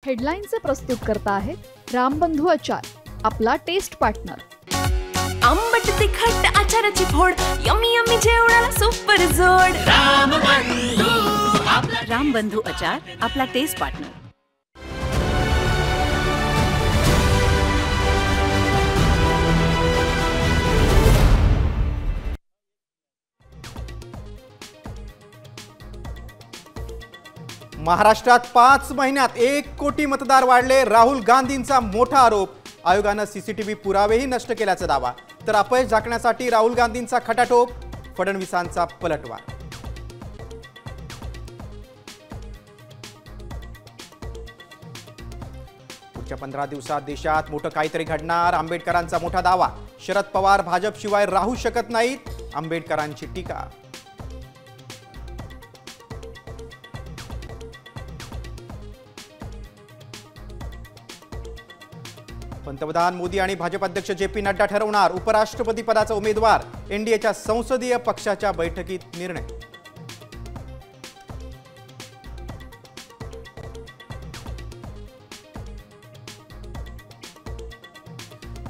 हेडलाईनचे प्रस्तुत करता आहेत रामबंधू आचार, आपला टेस्ट पार्टनर। आंबट तिखट आचाराची फोड, यम्मी यम्मी जेवणाला सुपर जोड। रामबंधू आचार, आपला टेस्ट पार्टनर। महाराष्ट्रात 5 महिन्यात 1 कोटी मतदार वाढले, राहुल गांधींचा मोठा आरोप। आयोगाने सीसीटीव्ही पुरावेही नष्ट केल्याचा दावा, तर अपयश झाकण्यासाठी राहुल गांधींचा खटाटोप, फडणवीसांचा पलटवार। पुढच्या 15 दिवसात देशात मोठं काहीतरी घडणार, आंबेडकरांचा मोठा दावा। शरद पवार भाजपशिवाय राहू शकत नाहीत, आंबेडकरांची टीका। पंतप्रधान मोदी आणि भाजप अध्यक्ष जे.पी. नड्डा ठरवणार उपराष्ट्रपती पदाचा उमेदवार, एनडीएच्या संसदीय पक्षाच्या बैठकीत निर्णय।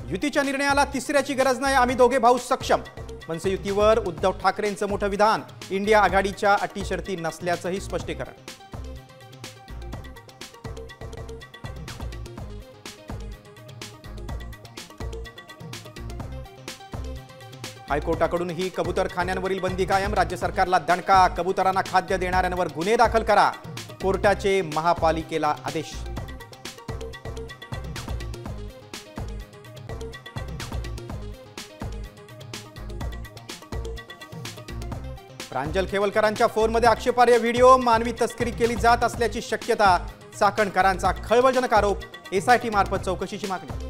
युतीच्या निर्णयाला तिसऱ्याची गरज नाही, आम्ही दोघे भाऊ सक्षम। मनसे युतीवर उद्धव ठाकरेंचं मोठं विधान, इंडिया आघाडीच्या अटी शर्ती नसल्याचंही स्पष्टीकरण। हायकोर्टाकडून ही कबूतरखान्यांवरील बंदी कायम, राज्य सरकारला दणका, कबुतरांना खाद्य देणाऱ्यांवर गुन्हे दाखल करा, कोर्टाचे महापालिकेला आदेश। प्रांजल खेवलकरांच्या फोनमध्ये आक्षेपार्ह व्हिडिओ, मानवी तस्करी केली जात असल्याची शक्यता, चाकणकरांचा खळबळजनक आरोप, एसआयटी मार्फत चौकशीची मागणी।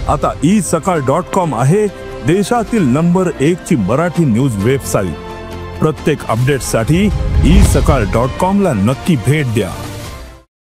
आता isakal.com आहे देशातील नंबर 1 ची मराठी न्यूज वेबसाईट। प्रत्येक अपडेटसाठी isakal.com ला नक्की भेट द्या।